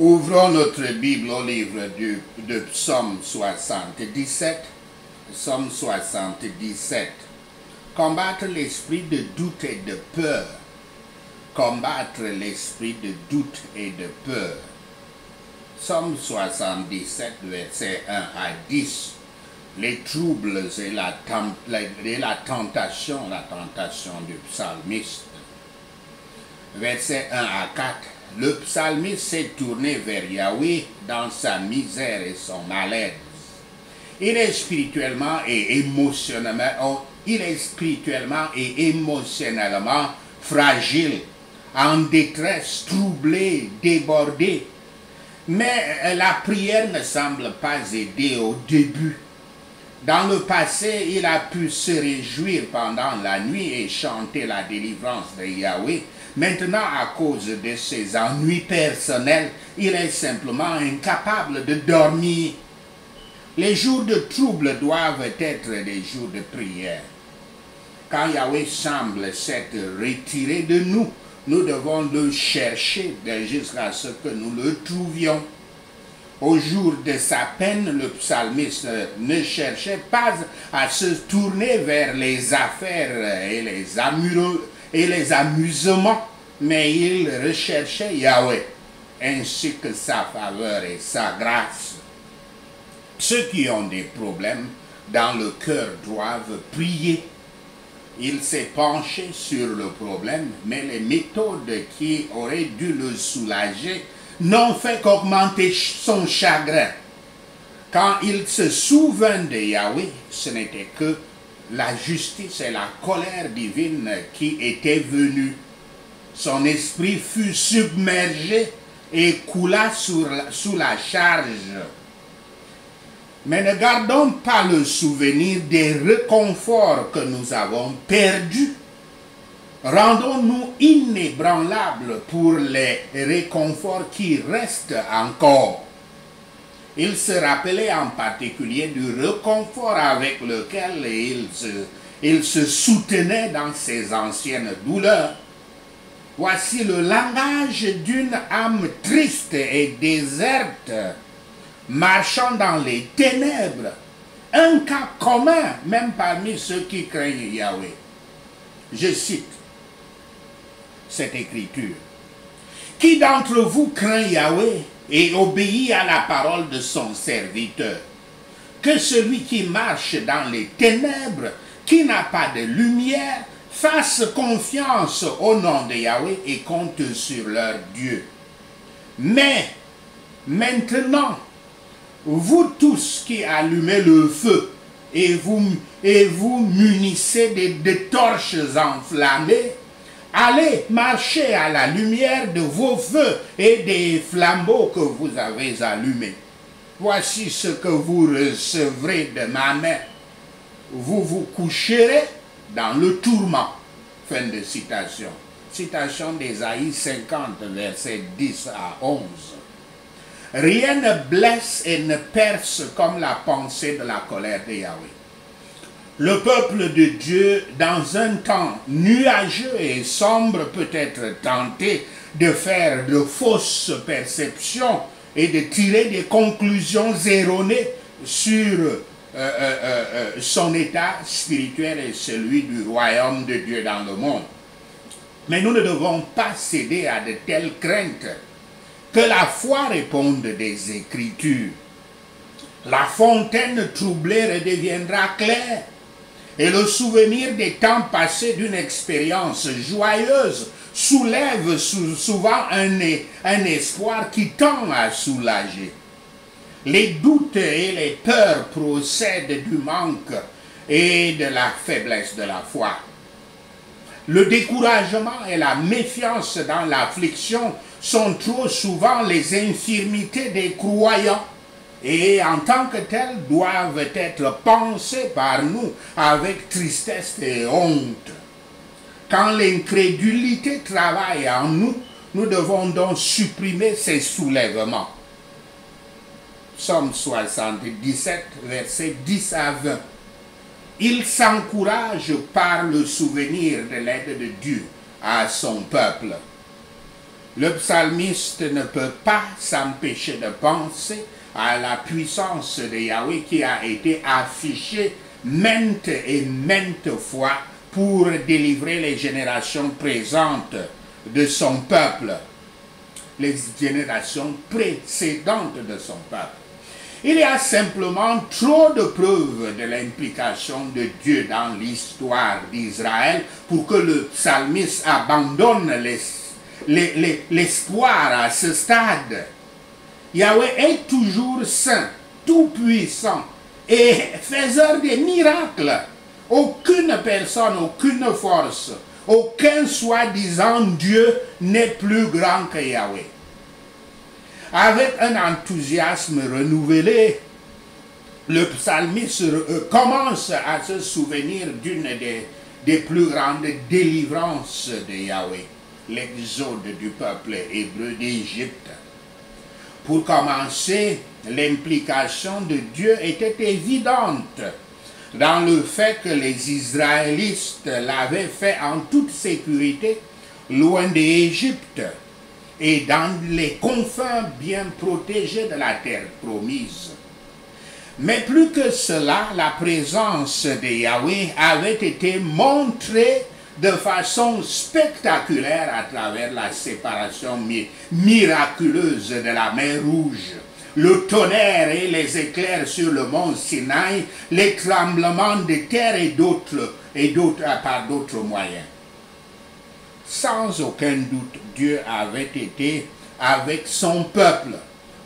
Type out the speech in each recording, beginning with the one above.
Ouvrons notre Bible au livre de Psaume 77. Psaume 77. Combattre l'esprit de doute et de peur. Combattre l'esprit de doute et de peur. Psaume 77, versets 1 à 10. Les troubles et la tentation du psalmiste. Versets 1 à 4. Le psalmiste s'est tourné vers Yahweh dans sa misère et son malaise. Il est spirituellement et émotionnellement fragile, en détresse, troublé, débordé. Mais la prière ne semble pas aider au début. Dans le passé, il a pu se réjouir pendant la nuit et chanter la délivrance de Yahweh. Maintenant, à cause de ses ennuis personnels, il est simplement incapable de dormir. Les jours de trouble doivent être des jours de prière. Quand Yahweh semble s'être retiré de nous, nous devons le chercher jusqu'à ce que nous le trouvions. Au jour de sa peine, le psalmiste ne cherchait pas à se tourner vers les affaires et les amusements, mais il recherchait Yahweh, ainsi que sa faveur et sa grâce. Ceux qui ont des problèmes dans le cœur doivent prier. Il s'est penché sur le problème, mais les méthodes qui auraient dû le soulager n'ont fait qu'augmenter son chagrin. Quand il se souvint de Yahweh, ce n'était que la justice et la colère divine qui étaient venues. Son esprit fut submergé et coula sous la charge. Mais ne gardons pas le souvenir des réconforts que nous avons perdus. Rendons-nous inébranlables pour les réconforts qui restent encore. Il se rappelait en particulier du réconfort avec lequel il se soutenait dans ses anciennes douleurs. Voici le langage d'une âme triste et déserte, marchant dans les ténèbres, un cas commun même parmi ceux qui craignent Yahweh. Je cite cette écriture. Qui d'entre vous craint Yahweh et obéit à la parole de son serviteur? Que celui qui marche dans les ténèbres, qui n'a pas de lumière, fasse confiance au nom de Yahweh et compte sur leur Dieu. Mais maintenant, vous tous qui allumez le feu et vous munissez de torches enflammées, allez marcher à la lumière de vos feux et des flambeaux que vous avez allumés. Voici ce que vous recevrez de ma main. Vous vous coucherez dans le tourment. Fin de citation. Citation d'Ésaïe 50, versets 10 à 11. Rien ne blesse et ne perce comme la pensée de la colère de Yahweh. Le peuple de Dieu, dans un temps nuageux et sombre, peut être tenté de faire de fausses perceptions et de tirer des conclusions erronées sur son état spirituel et celui du royaume de Dieu dans le monde. Mais nous ne devons pas céder à de telles craintes. Que la foi réponde des Écritures. La fontaine troublée redeviendra claire. Et le souvenir des temps passés d'une expérience joyeuse soulève souvent un espoir qui tend à soulager. Les doutes et les peurs procèdent du manque et de la faiblesse de la foi. Le découragement et la méfiance dans l'affliction sont trop souvent les infirmités des croyants et en tant que telles doivent être pensées par nous avec tristesse et honte. Quand l'incrédulité travaille en nous, nous devons donc supprimer ces soulèvements. Psaume 77, versets 10 à 20. Il s'encourage par le souvenir de l'aide de Dieu à son peuple. Le psalmiste ne peut pas s'empêcher de penser à la puissance de Yahweh qui a été affichée maintes et maintes fois pour délivrer les générations présentes de son peuple, les générations précédentes de son peuple. Il y a simplement trop de preuves de l'implication de Dieu dans l'histoire d'Israël pour que le psalmiste abandonne l'espoir à ce stade. Yahweh est toujours saint, tout-puissant et faiseur des miracles. Aucune personne, aucune force, aucun soi-disant Dieu n'est plus grand que Yahweh. Avec un enthousiasme renouvelé, le psalmiste commence à se souvenir d'une des plus grandes délivrances de Yahweh, l'exode du peuple hébreu d'Égypte. Pour commencer, l'implication de Dieu était évidente dans le fait que les Israélites l'avaient fait en toute sécurité, loin d'Égypte, et dans les confins bien protégés de la terre promise. Mais plus que cela, la présence de Yahweh avait été montrée de façon spectaculaire à travers la séparation miraculeuse de la mer Rouge, le tonnerre et les éclairs sur le mont Sinaï, les tremblements de terre par d'autres moyens. Sans aucun doute, Dieu avait été avec son peuple.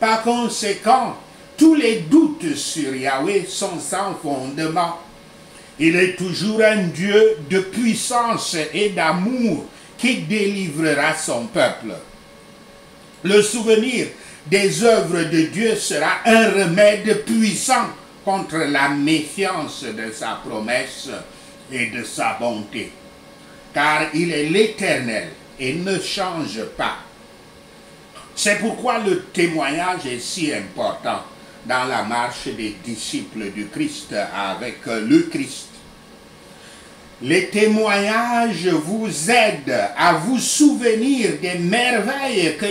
Par conséquent, tous les doutes sur Yahweh sont sans fondement. Il est toujours un Dieu de puissance et d'amour qui délivrera son peuple. Le souvenir des œuvres de Dieu sera un remède puissant contre la méfiance de sa promesse et de sa bonté. Car il est l'Éternel et ne change pas. C'est pourquoi le témoignage est si important dans la marche des disciples du Christ avec le Christ. Les témoignages vous aident à vous souvenir des merveilles de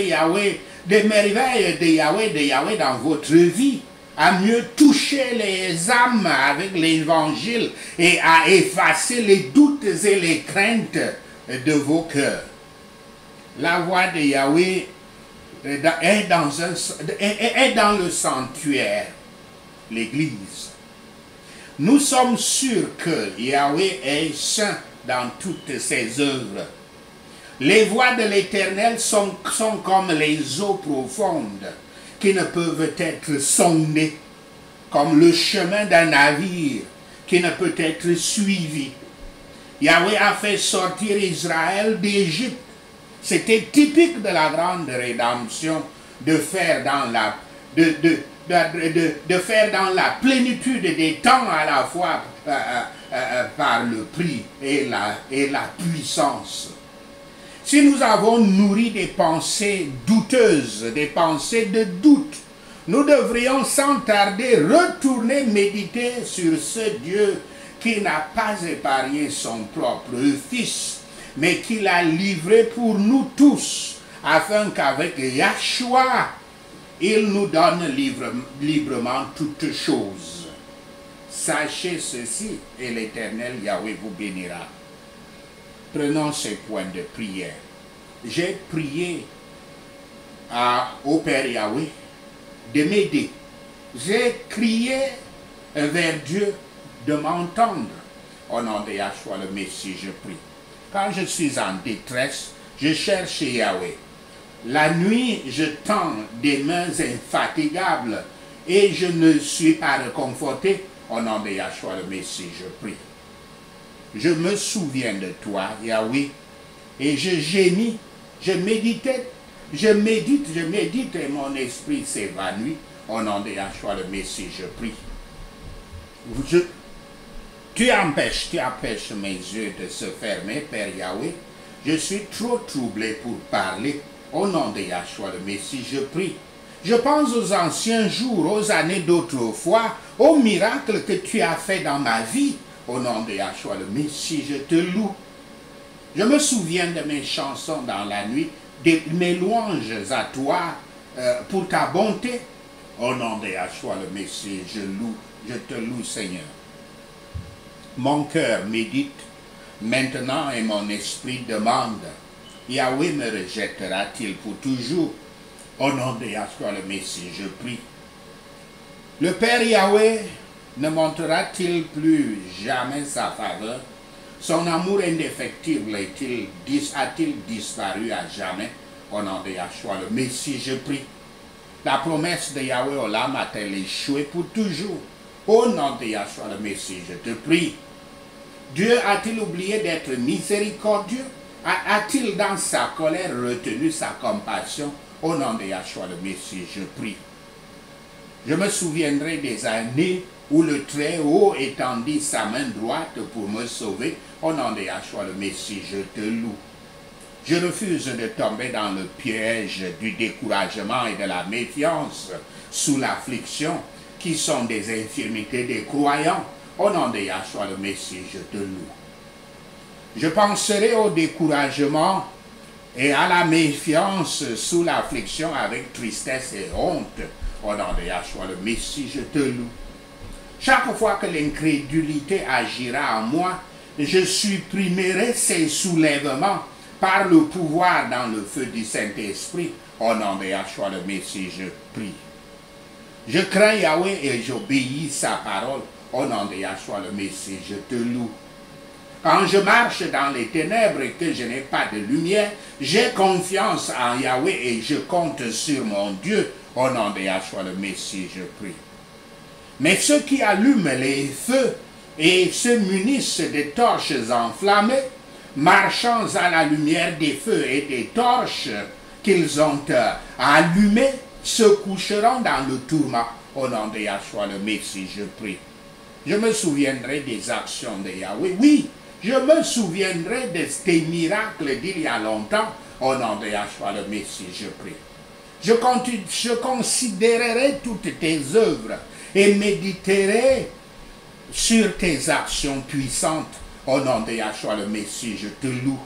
Yahweh dans votre vie, à mieux toucher les âmes avec l'évangile et à effacer les doutes et les craintes de vos cœurs. La voix de Yahweh est dans le sanctuaire, l'église. Nous sommes sûrs que Yahweh est saint dans toutes ses œuvres. Les voies de l'Éternel sont comme les eaux profondes qui ne peuvent être sondées, comme le chemin d'un navire qui ne peut être suivi. Yahweh a fait sortir Israël d'Égypte. C'était typique de la grande rédemption de faire dans la plénitude des temps à la fois par le prix et la puissance. Si nous avons nourri des pensées douteuses, des pensées de doute, nous devrions sans tarder retourner méditer sur ce Dieu qui n'a pas épargné son propre Fils, mais qui l'a livré pour nous tous, afin qu'avec Yahshua, il nous donne librement toutes choses. Sachez ceci, et l'Éternel Yahweh vous bénira. Prenons ces points de prière. J'ai prié au Père Yahweh de m'aider. J'ai crié vers Dieu de m'entendre. Au nom de Yahshua le Messie, je prie. Quand je suis en détresse, je cherche Yahweh. La nuit, je tends des mains infatigables et je ne suis pas réconforté. Au nom de Yahshua le Messie, je prie. Je me souviens de toi, Yahweh, et je gémis, je médite et mon esprit s'évanouit. Au nom de Yahshua le Messie, je prie. Tu empêches mes yeux de se fermer, Père Yahweh. Je suis trop troublé pour parler. Au nom de Yahshua le Messie, je prie. Je pense aux anciens jours, aux années d'autrefois, aux miracles que tu as fait dans ma vie. Au nom de Yahshua le Messie, je te loue. Je me souviens de mes chansons dans la nuit mes louanges à toi pour ta bonté. Au nom de Yahshua le Messie, je te loue Seigneur. Mon cœur médite maintenant et mon esprit demande, Yahweh me rejettera-t-il pour toujours? Au nom de Yahshua le Messie, je prie. Le Père Yahweh ne montrera-t-il plus jamais sa faveur? Son amour indéfectible a-t-il disparu à jamais? Au nom de Yahshua le Messie, je prie. La promesse de Yahweh Olam a-t-elle échoué pour toujours? Au nom de Yahshua le Messie, je te prie. Dieu a-t-il oublié d'être miséricordieux? A-t-il dans sa colère retenu sa compassion? Au nom de Yahshua le Messie, je prie. Je me souviendrai des années où le Très-Haut étendit sa main droite pour me sauver. Au nom de Yahshua le Messie, je te loue. Je refuse de tomber dans le piège du découragement et de la méfiance sous l'affliction, qui sont des infirmités des croyants. Au nom de Yahshua le Messie, je te loue. Je penserai au découragement et à la méfiance sous l'affliction avec tristesse et honte. Au nom de Yahshua le Messie, je te loue. Chaque fois que l'incrédulité agira en moi, je supprimerai ses soulèvements par le pouvoir dans le feu du Saint-Esprit. Au nom de Yahshua le Messie, je prie. Je crains Yahweh et j'obéis sa parole. Au nom de Yahshua le Messie, je te loue. Quand je marche dans les ténèbres et que je n'ai pas de lumière, j'ai confiance en Yahweh et je compte sur mon Dieu. Au nom de Yahshua le Messie, je prie. Mais ceux qui allument les feux et se munissent de torches enflammées, marchant à la lumière des feux et des torches qu'ils ont allumées, se coucheront dans le tourment. Au nom de Yahshua le Messie, je prie. Je me souviendrai des actions de Yahweh. Oui, je me souviendrai de tes miracles d'il y a longtemps. Au nom de Yahshua le Messie, je prie. Je considérerai toutes tes œuvres et méditerai sur tes actions puissantes. Au nom de Yahshua le Messie, je te loue.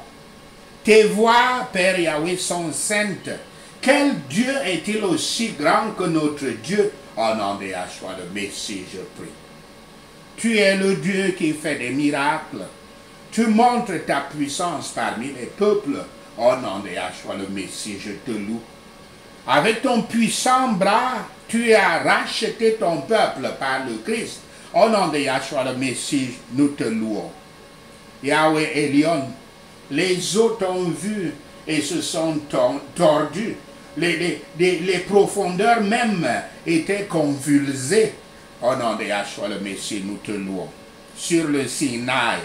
Tes voies, Père Yahweh, sont saintes. Quel Dieu est-il aussi grand que notre Dieu? Au nom de Yahshua le Messie, je prie. Tu es le Dieu qui fait des miracles. Tu montres ta puissance parmi les peuples. Au nom de Yahshua le Messie, je te loue. Avec ton puissant bras, tu as racheté ton peuple par le Christ. Au nom de Yahshua le Messie, nous te louons. Yahweh Elion, les eaux t'ont vu et se sont tordues. Les profondeurs même étaient convulsées. Au nom de Yahshua le Messie, nous te louons. Sur le Sinaï,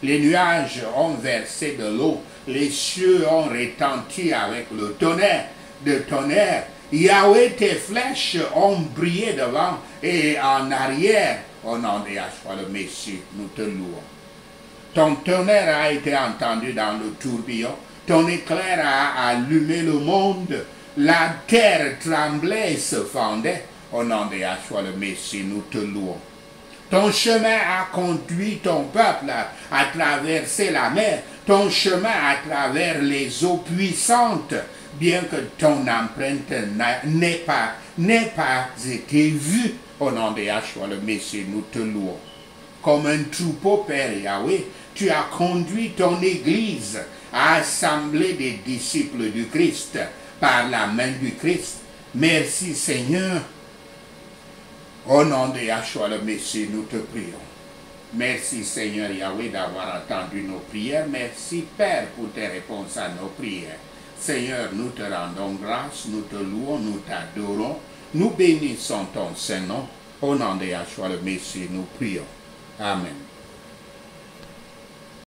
les nuages ont versé de l'eau, les cieux ont retenti avec le tonnerre de tonnerre. Yahweh, tes flèches ont brillé devant et en arrière. Au nom de Yahshua le Messie, nous te louons. Ton tonnerre a été entendu dans le tourbillon. Ton éclair a allumé le monde. La terre tremblait et se fendait. Au nom de Yahshua le Messie, nous te louons. Ton chemin a conduit ton peuple à traverser la mer. Ton chemin à travers les eaux puissantes. Bien que ton empreinte n'ait pas été vue. Au nom de Yahshua le Messie, nous te louons. Comme un troupeau, Père Yahweh, tu as conduit ton Église à assembler des disciples du Christ par la main du Christ. Merci Seigneur. Au nom de Yahshua le Messie, nous te prions. Merci Seigneur Yahweh d'avoir entendu nos prières. Merci Père pour tes réponses à nos prières. Seigneur, nous te rendons grâce, nous te louons, nous t'adorons. Nous bénissons ton Saint-Nom. Au nom de Yahshua le Messie, nous prions. Amen.